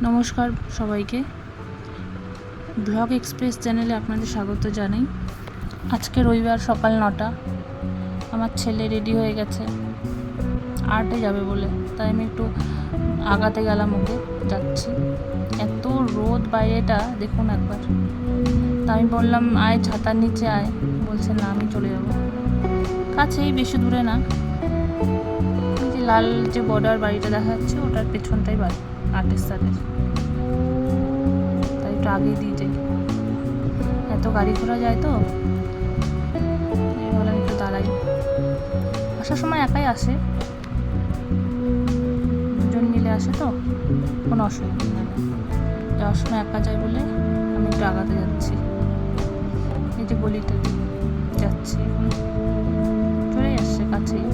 নমস্কার সবাইকে, blog express চ্যানেলে আপনাদের স্বাগত জানাই। আজকে রবিবার সকাল 9টা। আমার ছেলে রেডি হয়ে গেছে আর্টে যাবে বলে, তাই আমি একটু আগাতে গেলাম, ওকে যাচ্ছি। এত রোদ বাইরেটা দেখুন একবার। তা আমি বললাম আয় ছাতার নিচে আয়, বলছে না আমি চলে যাব। কাছেই, বেশি দূরে না। যে লাল যে বর্ডার বাড়িটা দেখা যাচ্ছে ওটার পেছনটাই বাড়ি আর্টের সাথে, তাই একটু আগেই দিয়ে যাই। এত গাড়ি ঘোড়া যায় তো ভাবলাম একটু দাঁড়াই। আসার সময় একাই আসে, দুজন মিলে আসে তো কোনো অসুবিধা নেই। যাওয়ার সময় একা যায় বলে আমি একটু আগাতে যাচ্ছি। এই যে গলিটা যাচ্ছি, এখন চলেই আসছে কাছেই।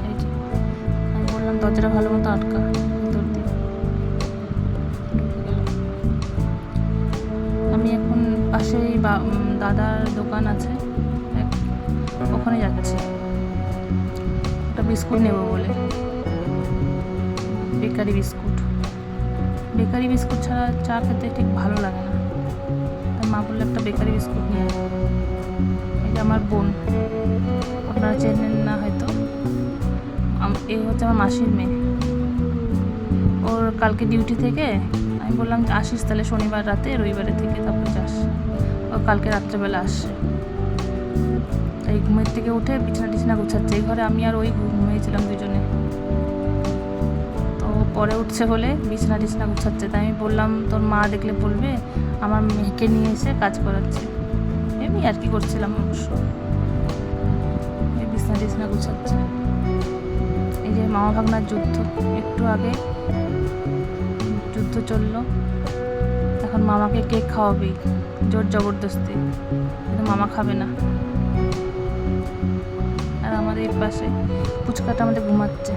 এই যে আমি বললাম দরজাটা ভালো মতো আটকা, ভিতর দিয়ে ঢুকে গেল। আমি এখন পাশেই দাদার দোকান আছে, ওখানে যাচ্ছি। একটা বিস্কুট নেব বলে, বেকারি বিস্কুট ছাড়া চা খেতে ঠিক ভালো লাগে না। তার মা বললে একটা বেকারি বিস্কুট নিয়ে। এই যে আমার বোন, আপনারা চেনেন না হয়তো, এই হচ্ছে আমার মাসির মেয়ে। ওর কালকে ডিউটি থেকে আমি বললাম আসিস তাহলে শনিবার রাতে, রবিবারে থেকে তারপর যাস। ও কালকে রাত্রেবেলা আসছে। তাই ঘুমের থেকে উঠে বিছানা গুছাচ্ছে। এই ঘরে আমি আর ওই ঘুমিয়েছিলাম দুজনে, তো পরে উঠছে বলে বিছানা গুছাচ্ছে। তাই আমি বললাম তোর মা দেখলে বলবে আমার মেয়েকে নিয়ে এসে কাজ করাচ্ছে। এমনি আর কি করছিলাম অবশ্য। এই বিছানা গুছাচ্ছে। এই যে মামা ভাগনার যুদ্ধ, একটু আগে যুদ্ধ চললো। এখন মামাকে কেক খাওয়াবেই, জোর জবরদস্তি, কিন্তু মামা খাবে না। আর আমাদের এই পাশে পুচকাটা আমাদের ঘুমাচ্ছে,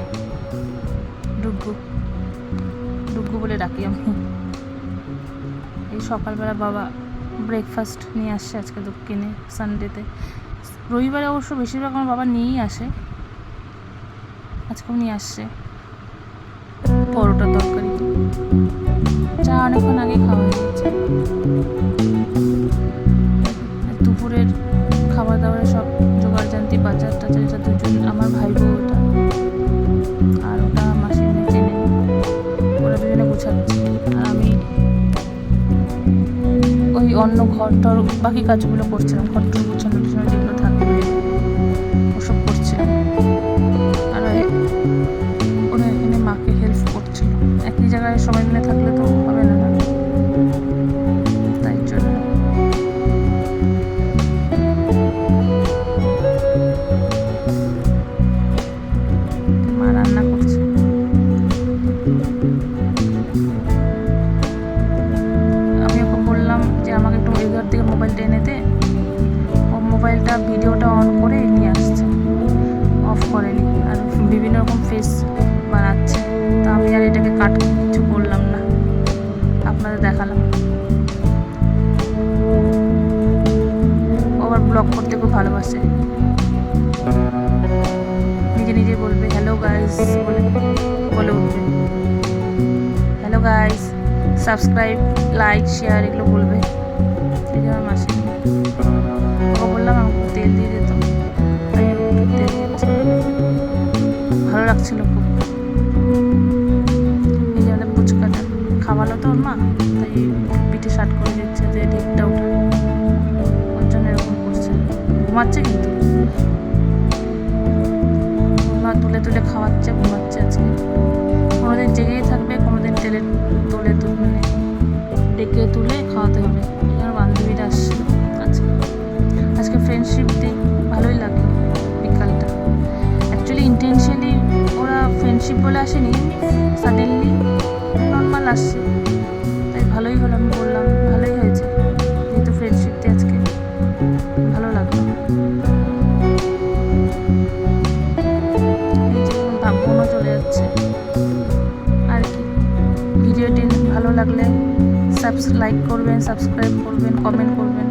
ডুগ্গু বলে ডাকি আমি। এই সকালবেলা বাবা ব্রেকফাস্ট নিয়ে আসছে আজকে দক্ষিণে, সানডেতে। রবিবারে অবশ্য বেশিরভাগ আমার বাবা নিয়েই আসে, আজকেও নিয়ে আসছে পরোটা তরকারি। চা অনেকক্ষণ আগে খাওয়া হয়ে গেছে। দুপুরের খাবার দাবারের সব জোগাড় জানতি, বাজার টাজার, এটা দুজন আমার ভাই বউ, ওটা আর ওটা মাসির মেয়ে চেনে, ওরা দুজনে গুছাচ্ছে। আর আমি ওই অন্য ঘরটার বাকি কাজগুলো করছিলাম, ঘরটার গুছানো যেগুলো থাকবে ওসব করছিলাম। আর ওরা এখানে মাকে হেল্প করছিল। একই জায়গায় সবাই মিলে থাকলে তো হবে না, তাই জন্য। মা রান্না করছে। আমি ওকে বললাম যে আমাকে একটু ওই ঘর থেকে মোবাইলটা এনে দে। ও মোবাইলটা ভিডিওটা অন করে নিয়ে আসছে, অফ করেনি। আর বিভিন্ন রকম ফেস বানাচ্ছে। তো আমি আর এটাকে কিছু করলাম না, আপনাদের দেখালাম। ও আবার ব্লগ করতে খুব ভালোবাসে, নিজে বলবে হ্যালো গাইস বলে উঠবে। Hello guys, subscribe, like, share এগুলো বলবে। এই যে আমার মাসি, ওকে বললাম আমাকে তেল দিয়ে দিত, তাই তেল দিচ্ছে। ভালো লাগছিল খুব। এই যে আমাদের পুচকাটা খাওয়ালো তো ওর মা, তাই পিঠে শার্ট করে দিচ্ছে যে ঢেকটা উঠে, ওর জন্য এরকম করছে। ঘুমাচ্ছে কিন্তু, মা তুলে খাওয়াচ্ছে, ঘুমাচ্ছে আজকে। কোনোদিন জেগেই থাকবে, কোনোদিন ডেকে তুলে খাওয়াতে হবে। এখানে বান্ধবীরা আসছে আজকে ফ্রেন্ডশিপ ডে। ভালোই লাগলো বিকালটা। অ্যাকচুয়ালি ইন্টেনশনালি ওরা ফ্রেন্ডশিপ বলে আসেনি, সাডেনলি নর্মাল আসছে, তাই ভালোই হলো। আমি বললাম ভালোই হয়েছে, যেহেতু ফ্রেন্ডশিপ ডে আজকে, ভালো লাগলো। বোনও চলে যাচ্ছে। আর কি, ভিডিওটি ভালো লাগলে লাইক করবেন, সাবস্ক্রাইব করবেন, কমেন্ট করবেন।